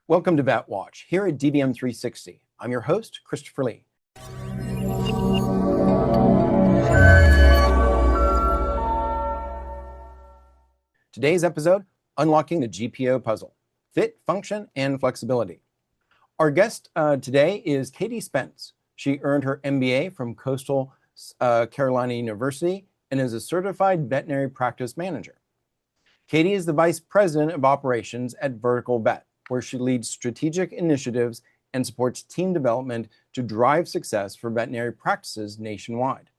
Welcome to Vet Watch here at DVM 360. I'm your host, Christopher Lee. Today's episode, Unlocking the GPO Puzzle, Fit, Function, and Flexibility. Our guest today is Katie Spence. She earned her MBA from Coastal Carolina University and is a certified veterinary practice manager. Katie is the Vice President of Operations at Vertical Vet, where she leads strategic initiatives and supports team development to drive success for veterinary practices nationwide.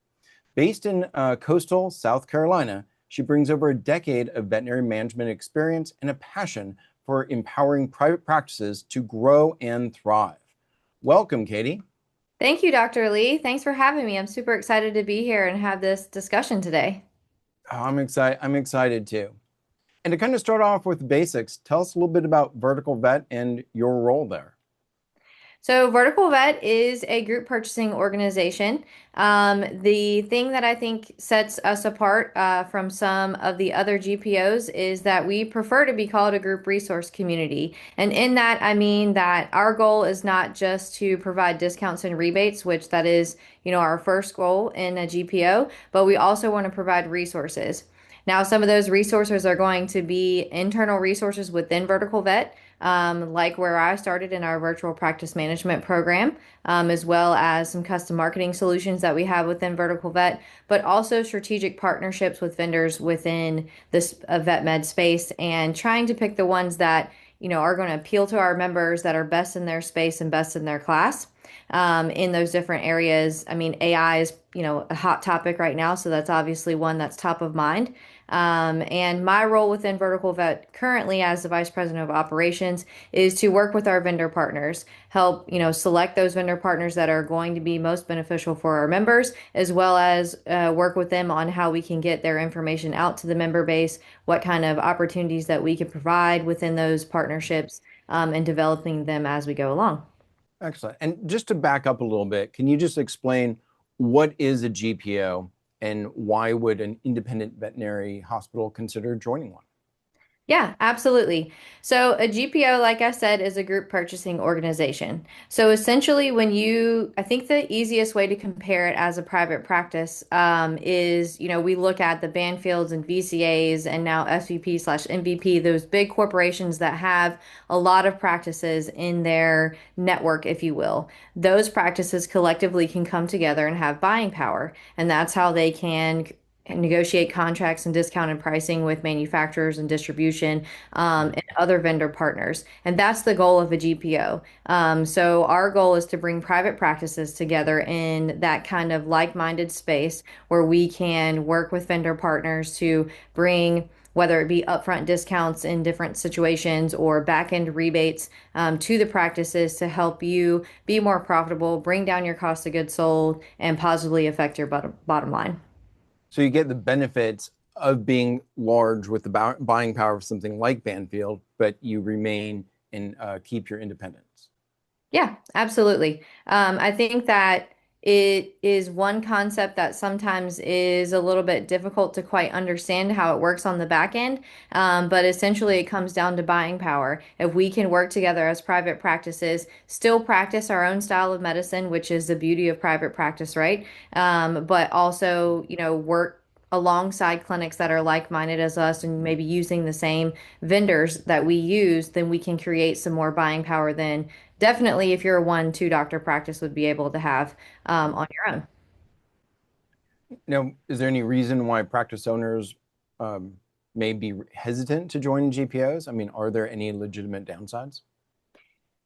Based in coastal South Carolina, she brings over a decade of veterinary management experience and a passion for empowering private practices to grow and thrive. Welcome, Katie. Thank you, Dr. Lee. Thanks for having me. I'm super excited to be here and have this discussion today. I'm excited too. And to kind of start off with the basics, tell us a little bit about Vertical Vet and your role there. So, Vertical Vet is a group purchasing organization. The thing that I think sets us apart from some of the other GPOs is that we prefer to be called a group resource community. And in that, I mean that our goal is not just to provide discounts and rebates, which that is, our first goal in a GPO, but we also want to provide resources. Now, some of those resources are going to be internal resources within Vertical Vet, like where I started in our virtual practice management program, as well as some custom marketing solutions that we have within Vertical Vet, but also strategic partnerships with vendors within this vet med space and trying to pick the ones that, are going to appeal to our members that are best in their space and best in their class. In those different areas. I mean, AI is, a hot topic right now, so that's obviously one that's top of mind. And my role within Vertical Vet currently as the Vice President of Operations is to work with our vendor partners, help, select those vendor partners that are going to be most beneficial for our members, as well as work with them on how we can get their information out to the member base, what kind of opportunities that we can provide within those partnerships, and developing them as we go along. Excellent. And just to back up a little bit, can you just explain what is a GPO and why would an independent veterinary hospital consider joining one? Yeah, absolutely. So a GPO, like I said, is a group purchasing organization. So essentially, I think the easiest way to compare it as a private practice is, we look at the Banfields and VCAs and now SVP/MVP, those big corporations that have a lot of practices in their network, if you will. Those practices collectively can come together and have buying power, and that's how they can negotiate contracts and discounted pricing with manufacturers and distribution and other vendor partners. And that's the goal of a GPO. So our goal is to bring private practices together in that kind of like-minded space where we can work with vendor partners to bring whether it be upfront discounts in different situations or back-end rebates to the practices to help you be more profitable, bring down your cost of goods sold, and positively affect your bottom line. So you get the benefits of being large with the buying power of something like Banfield, but you remain and keep your independence. Yeah, absolutely. I think that it is one concept that sometimes is a little bit difficult to quite understand how it works on the back end. But essentially, it comes down to buying power. If we can work together as private practices, still practice our own style of medicine, which is the beauty of private practice, right? But also, work alongside clinics that are like-minded as us and maybe using the same vendors that we use, then we can create some more buying power than definitely if you're a one, two doctor practice would be able to have on your own. Now, is there any reason why practice owners may be hesitant to join GPOs? I mean, are there any legitimate downsides?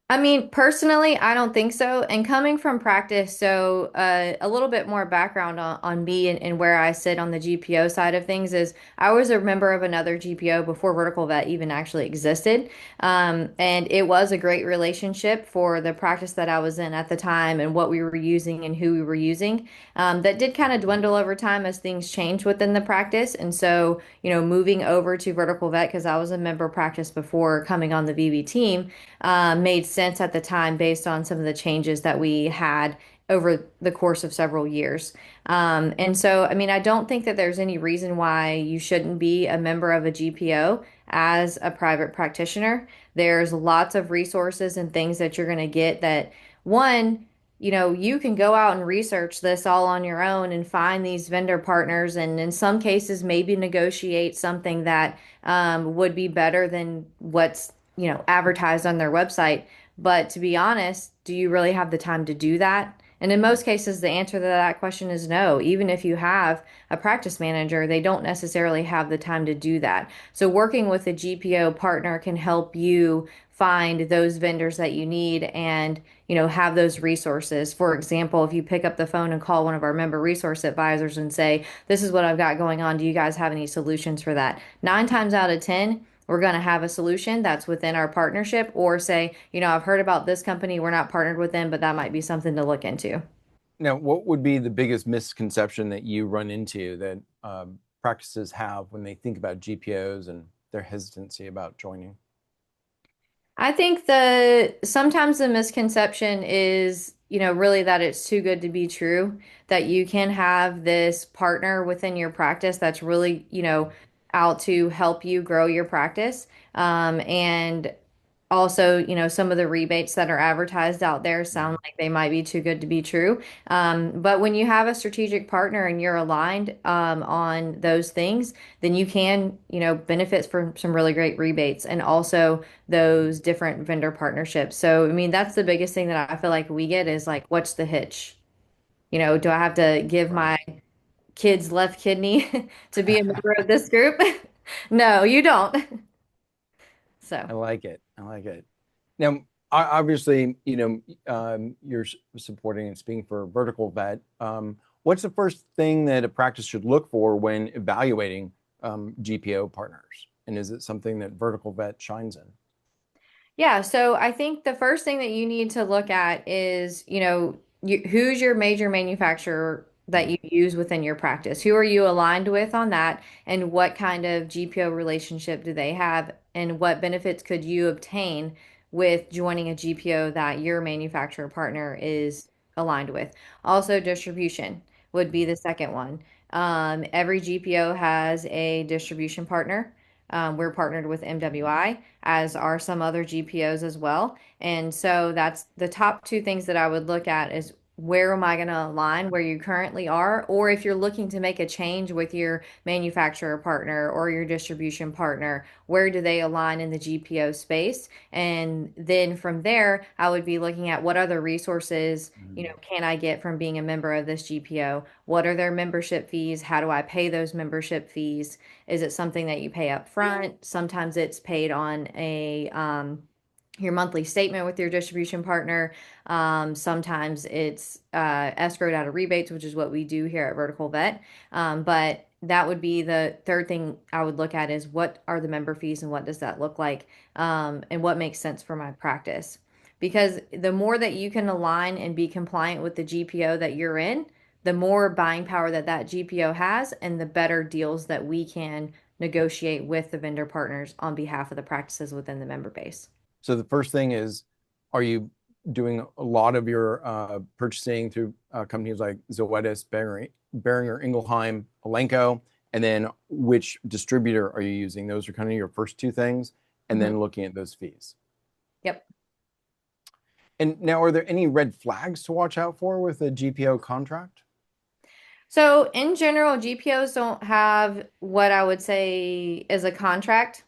I mean, personally, I don't think so. And coming from practice, so a little bit more background on me and where I sit on the GPO side of things is I was a member of another GPO before Vertical Vet even actually existed. And it was a great relationship for the practice that I was in at the time and what we were using and who we were using. That did kind of dwindle over time as things changed within the practice. And so, moving over to Vertical Vet, because I was a member practice before coming on the VV team, made sense at the time based on some of the changes that we had over the course of several years. And so, I mean, I don't think that there's any reason why you shouldn't be a member of a GPO as a private practitioner. There's lots of resources and things that you're going to get that one, you can go out and research this all on your own and find these vendor partners, and in some cases, maybe negotiate something that would be better than what's, advertised on their website. But to be honest, do you really have the time to do that? And in most cases, the answer to that question is no. Even if you have a practice manager, they don't necessarily have the time to do that. So working with a GPO partner can help you find those vendors that you need and, have those resources. For example, if you pick up the phone and call one of our member resource advisors and say, "This is what I've got going on. Do you guys have any solutions for that?" 9 times out of 10, we're going to have a solution that's within our partnership, or say, "I've heard about this company. We're not partnered with them, but that might be something to look into." Now, what would be the biggest misconception that you run into that practices have when they think about GPOs and their hesitancy about joining? I think sometimes the misconception is, really that it's too good to be true, that you can have this partner within your practice that's really, out to help you grow your practice. And also, some of the rebates that are advertised out there sound like they might be too good to be true. But when you have a strategic partner and you're aligned on those things, then you can, benefit from some really great rebates and also those different vendor partnerships. So, I mean, that's the biggest thing that I feel like we get is like, what's the hitch? Do I have to give Right. my kid's left kidney to be a member of this group? No, you don't. So. I like it. I like it. Now, obviously, you're supporting and speaking for Vertical Vet. What's the first thing that a practice should look for when evaluating GPO partners? And is it something that Vertical Vet shines in? Yeah, so I think the first thing that you need to look at is, who's your major manufacturer that Mm. you use within your practice? Who are you aligned with on that? And what kind of GPO relationship do they have? And what benefits could you obtain with joining a GPO that your manufacturer partner is aligned with? Also, distribution would be the second one. Every GPO has a distribution partner. We're partnered with MWI, as are some other GPOs as well. And so that's the top two things that I would look at is where am I going to align where you currently are, or if you're looking to make a change with your manufacturer partner or your distribution partner, where do they align in the GPO space? And then from there, I would be looking at what other resources, Mm. can I get from being a member of this GPO? What are their membership fees? How do I pay those membership fees? Is it something that you pay up front? Sometimes it's paid on a your monthly statement with your distribution partner. Sometimes it's escrowed out of rebates, which is what we do here at Vertical Vet. But that would be the third thing I would look at is what are the member fees and what does that look like, and what makes sense for my practice. Because the more that you can align and be compliant with the GPO that you're in, the more buying power that that GPO has, and the better deals that we can negotiate with the vendor partners on behalf of the practices within the member base. So the first thing is, are you doing a lot of your purchasing through companies like Zoetis, Behringer Ingelheim, Elanco? And then which distributor are you using? Those are kind of your first two things, and Mhm. then looking at those fees. Yep. And now, are there any red flags to watch out for with a GPO contract? So in general, GPOs don't have what I would say is a contract.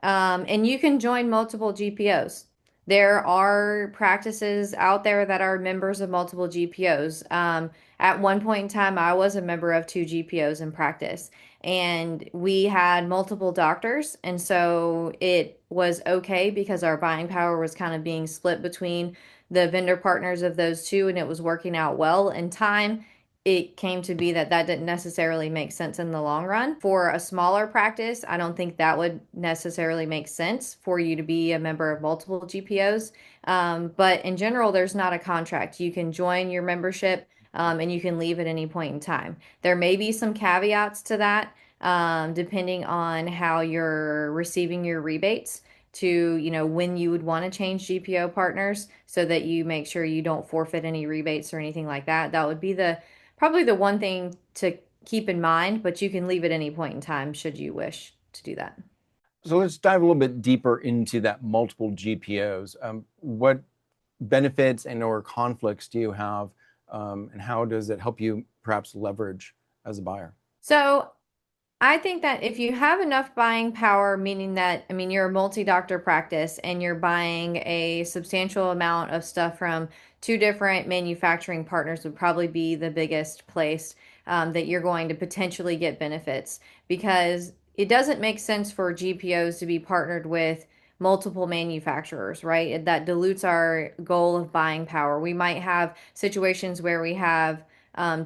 And you can join multiple GPOs. There are practices out there that are members of multiple GPOs. At one point in time, I was a member of two GPOs in practice, and we had multiple doctors. And so it was okay because our buying power was kind of being split between the vendor partners of those two, and it was working out well. In time, it came to be that that didn't necessarily make sense in the long run. For a smaller practice, I don't think that would necessarily make sense for you to be a member of multiple GPOs. But in general, there's not a contract. You can join your membership, and you can leave at any point in time. There may be some caveats to that, depending on how you're receiving your rebates to, when you would want to change GPO partners so that you make sure you don't forfeit any rebates or anything like that. That would be the probably the one thing to keep in mind, but you can leave at any point in time should you wish to do that. So let's dive a little bit deeper into that multiple GPOs. What benefits and or conflicts do you have, and how does it help you perhaps leverage as a buyer? So I think that if you have enough buying power, meaning that, I mean, you're a multi-doctor practice and you're buying a substantial amount of stuff from two different manufacturing partners would probably be the biggest place that you're going to potentially get benefits because it doesn't make sense for GPOs to be partnered with multiple manufacturers, right? That dilutes our goal of buying power. We might have situations where we have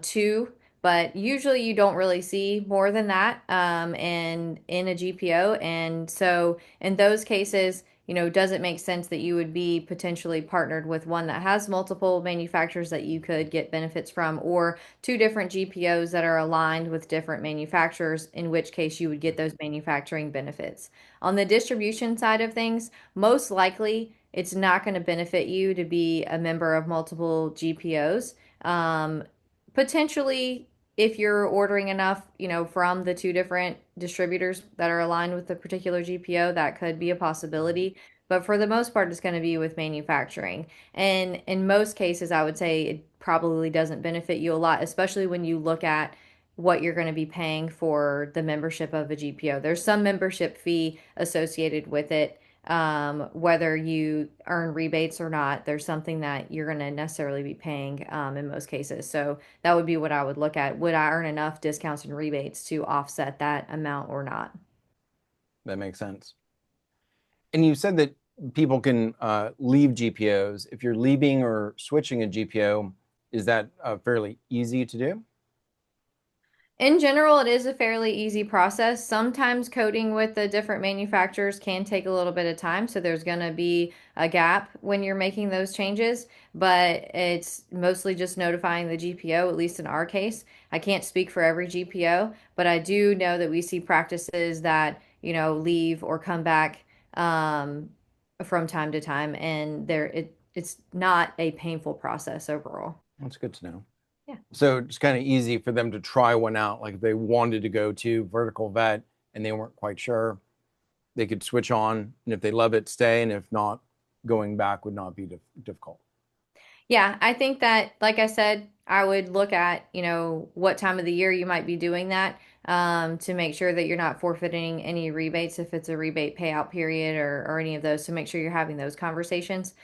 two, but usually you don't really see more than that and in a GPO. And so in those cases, does it make sense that you would be potentially partnered with one that has multiple manufacturers that you could get benefits from, or two different GPOs that are aligned with different manufacturers, in which case you would get those manufacturing benefits. On the distribution side of things, most likely it's not going to benefit you to be a member of multiple GPOs. Potentially if you're ordering enough, from the two different distributors that are aligned with the particular GPO, that could be a possibility. But for the most part, it's going to be with manufacturing. And in most cases, I would say it probably doesn't benefit you a lot, especially when you look at what you're going to be paying for the membership of a GPO. There's some membership fee associated with it. Whether you earn rebates or not, there's something that you're going to necessarily be paying in most cases. So that would be what I would look at. Would I earn enough discounts and rebates to offset that amount or not? That makes sense. And you said that people can leave GPOs. If you're leaving or switching a GPO, is that fairly easy to do? In general, it is a fairly easy process. Sometimes coding with the different manufacturers can take a little bit of time, so there's going to be a gap when you're making those changes, but it's mostly just notifying the GPO, at least in our case. I can't speak for every GPO, but I do know that we see practices that, leave or come back from time to time, and it's not a painful process overall. That's good to know. Yeah. So it's kind of easy for them to try one out. Like if they wanted to go to vertical vet and they weren't quite sure, they could switch on. And if they love it, stay. And if not, going back would not be difficult. Yeah, I think that, like I said, I would look at, what time of the year you might be doing that to make sure that you're not forfeiting any rebates if it's a rebate payout period or any of those. To make sure you're having those conversations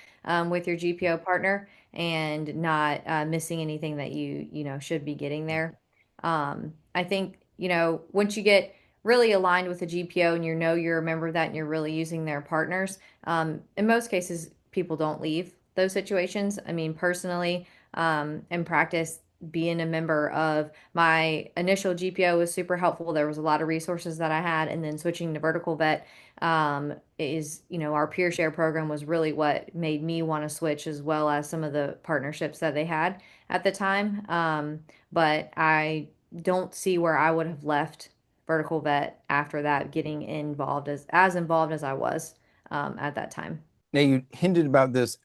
with your GPO partner and not missing anything that you should be getting there. I think, once you get really aligned with a GPO and you're a member of that and you're really using their partners, in most cases, people don't leave those situations. I mean, personally, in practice, being a member of my initial GPO was super helpful. There was a lot of resources that I had, and then switching to vertical vet our peer share program was really what made me want to switch, as well as some of the partnerships that they had at the time. But I don't see where I would have left vertical vet after that, getting involved as involved as I was at that time. Now, you hinted about this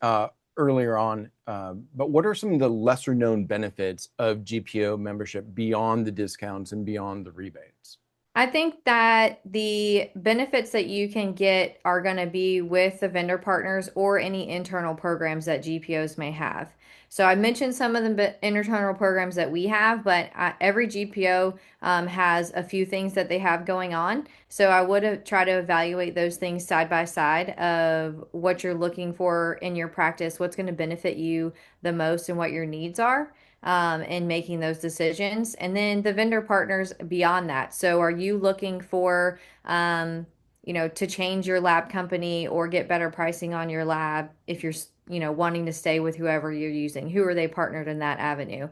earlier on, but what are some of the lesser known benefits of GPO membership beyond the discounts and beyond the rebates? I think that the benefits that you can get are going to be with the vendor partners or any internal programs that GPOs may have. So I mentioned some of the internal programs that we have, but every GPO has a few things that they have going on. So I would try to evaluate those things side by side of what you're looking for in your practice, what's going to benefit you the most, and what your needs are in making those decisions. And then the vendor partners beyond that. So are you looking for, to change your lab company or get better pricing on your lab if you're, wanting to stay with whoever you're using? Who are they partnered in that avenue?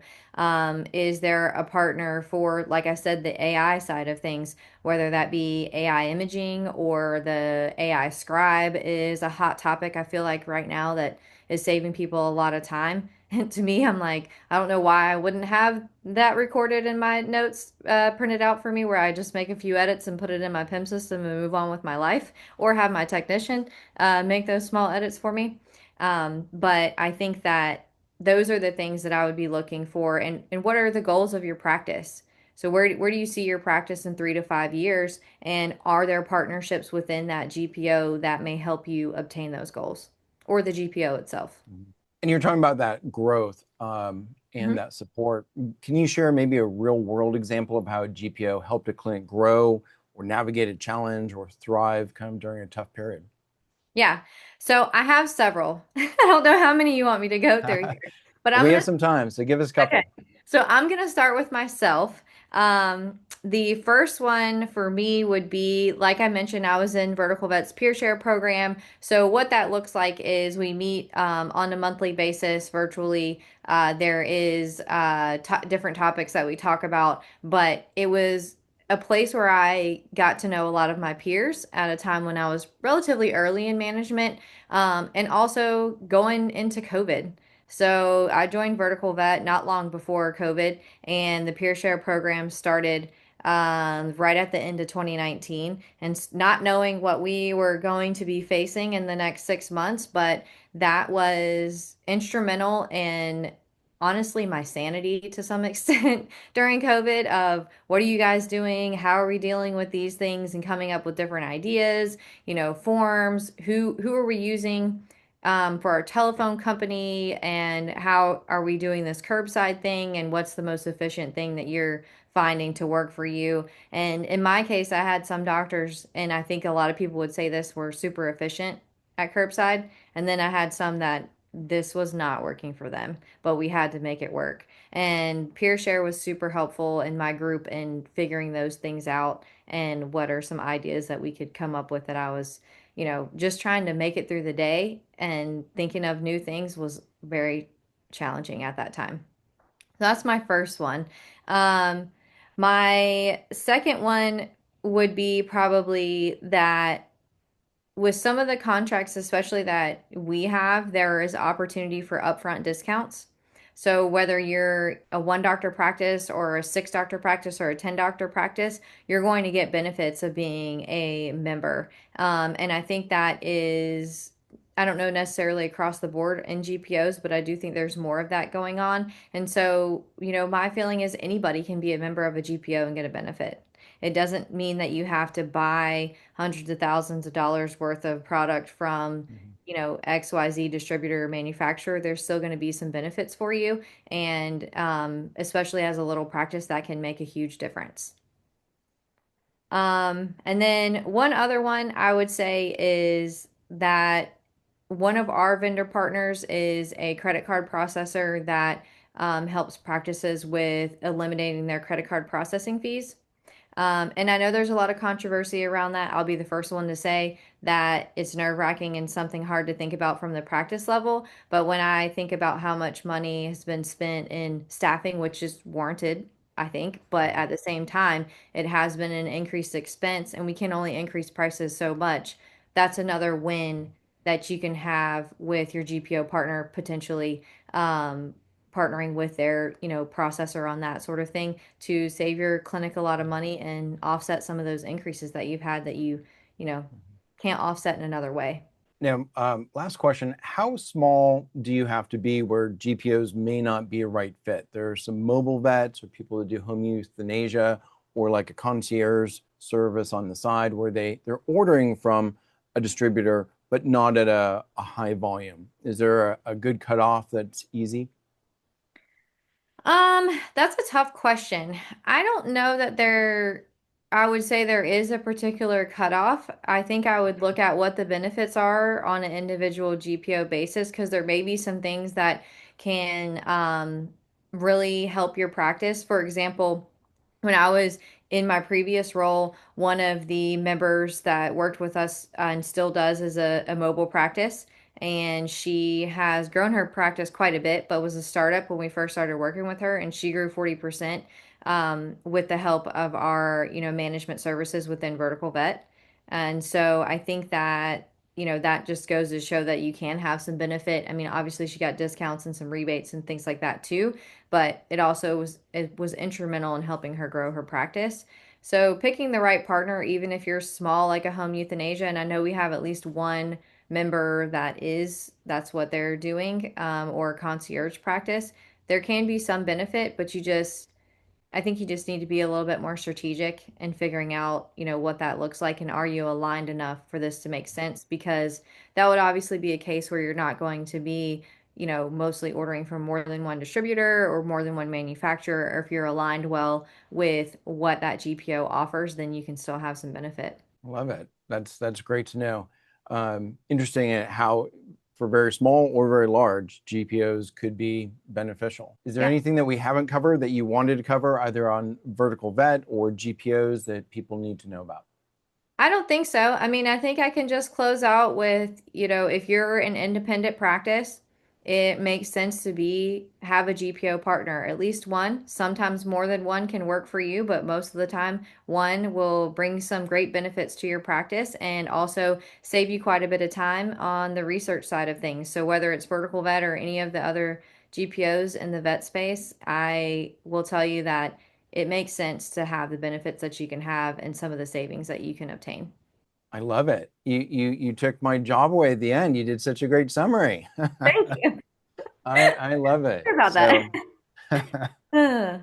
Is there a partner for, like I said, the AI side of things, whether that be AI imaging or the AI scribe is a hot topic, I feel like right now, that is saving people a lot of time. And to me, I'm like, I don't know why I wouldn't have that recorded in my notes, printed out for me, where I just make a few edits and put it in my PIM system and move on with my life, or have my technician make those small edits for me. But I think that those are the things that I would be looking for. And what are the goals of your practice? So where do you see your practice in 3 to 5 years? And are there partnerships within that GPO that may help you obtain those goals or the GPO itself? Mhm. And you're talking about that growth and Mhm. that support. Can you share maybe a real world example of how a GPO helped a clinic grow or navigate a challenge or thrive kind of during a tough period? Yeah. So I have several. I don't know how many you want me to go through here, but I'm We gonna. have some time, so give us a Okay. couple. So I'm going to start with myself. The first one for me would be, like I mentioned, I was in Vertical Vet's peer share program. So what that looks like is we meet on a monthly basis virtually. There is to different topics that we talk about, but it was a place where I got to know a lot of my peers at a time when I was relatively early in management, and also going into COVID. So I joined Vertical Vet not long before COVID, and the peer share program started right at the end of 2019. And not knowing what we were going to be facing in the next 6 months, but that was instrumental in honestly my sanity to some extent during COVID of what are you guys doing? How are we dealing with these things and coming up with different ideas, forms, who are we using? For our telephone company, and how are we doing this curbside thing, and what's the most efficient thing that you're finding to work for you. And in my case, I had some doctors, and I think a lot of people would say this, were super efficient at curbside, and then I had some that this was not working for them, but we had to make it work. And peer share was super helpful in my group in figuring those things out and what are some ideas that we could come up with that I was just trying to make it through the day and thinking of new things was very challenging at that time. So that's my first one. Um, my second one would be probably that with some of the contracts, especially that we have, there is opportunity for upfront discounts. So whether you're a one doctor practice or a six doctor practice or a 10 doctor practice, you're going to get benefits of being a member. And I think that is, I don't know necessarily across the board in GPOs, but I do think there's more of that going on. And so, my feeling is anybody can be a member of a GPO and get a benefit. It doesn't mean that you have to buy hundreds of thousands of dollars worth of product from, Mhm. XYZ distributor or manufacturer. There's still going to be some benefits for you. And especially as a little practice, that can make a huge difference. And then one other one I would say is that one of our vendor partners is a credit card processor that helps practices with eliminating their credit card processing fees. And I know there's a lot of controversy around that. I'll be the first one to say that it's nerve-wracking and something hard to think about from the practice level. But when I think about how much money has been spent in staffing, which is warranted, I think, but Mhm. at the same time, it has been an increased expense, and we can only increase prices so much. That's another win that you can have with your GPO partner potentially partnering with their, processor on that sort of thing to save your clinic a lot of money and offset some of those increases that you've had that you know, Mhm. can't offset in another way. Now, last question. How small do you have to be where GPOs may not be a right fit? There are some mobile vets or people that do home euthanasia or like a concierge service on the side where they're ordering from a distributor, but not at a high volume. Is there a good cutoff that's easy? That's a tough question. I don't know that I would say there is a particular cutoff. I think I would look at what the benefits are on an individual GPO basis because there may be some things that can really help your practice. For example, when I was in my previous role, one of the members that worked with us and still does is a mobile practice. And she has grown her practice quite a bit, but was a startup when we first started working with her. And she grew 40% with the help of our, management services within Vertical Vet. And so I think that, that just goes to show that you can have some benefit. I mean, obviously she got discounts and some rebates and things like that too, but it was instrumental in helping her grow her practice. So picking the right partner, even if you're small like a home euthanasia, and I know we have at least one member that's what they're doing, or concierge practice, there can be some benefit, but I think you just need to be a little bit more strategic in figuring out, what that looks like and are you aligned enough for this to make sense? Because that would obviously be a case where you're not going to be, mostly ordering from more than one distributor or more than one manufacturer. Or if you're aligned well with what that GPO offers, then you can still have some benefit. Love it. That's great to know. Interesting how for very small or very large, GPOs could be beneficial. Is there Yeah. anything that we haven't covered that you wanted to cover either on vertical vet or GPOs that people need to know about? I don't think so. I mean, I think I can just close out with, if you're an independent practice, it makes sense to have a GPO partner, at least one. Sometimes more than one can work for you, but most of the time, one will bring some great benefits to your practice and also save you quite a bit of time on the research side of things. So whether it's vertical vet or any of the other GPOs in the vet space, I will tell you that it makes sense to have the benefits that you can have and some of the savings that you can obtain. I love it. You took my job away at the end. You did such a great summary. Thank you. I love it. Sorry about that. So so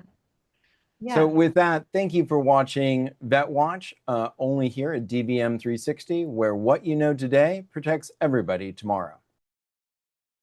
Yeah. with that, thank you for watching Vet Watch, only here at DVM 360, where what you know today protects everybody tomorrow.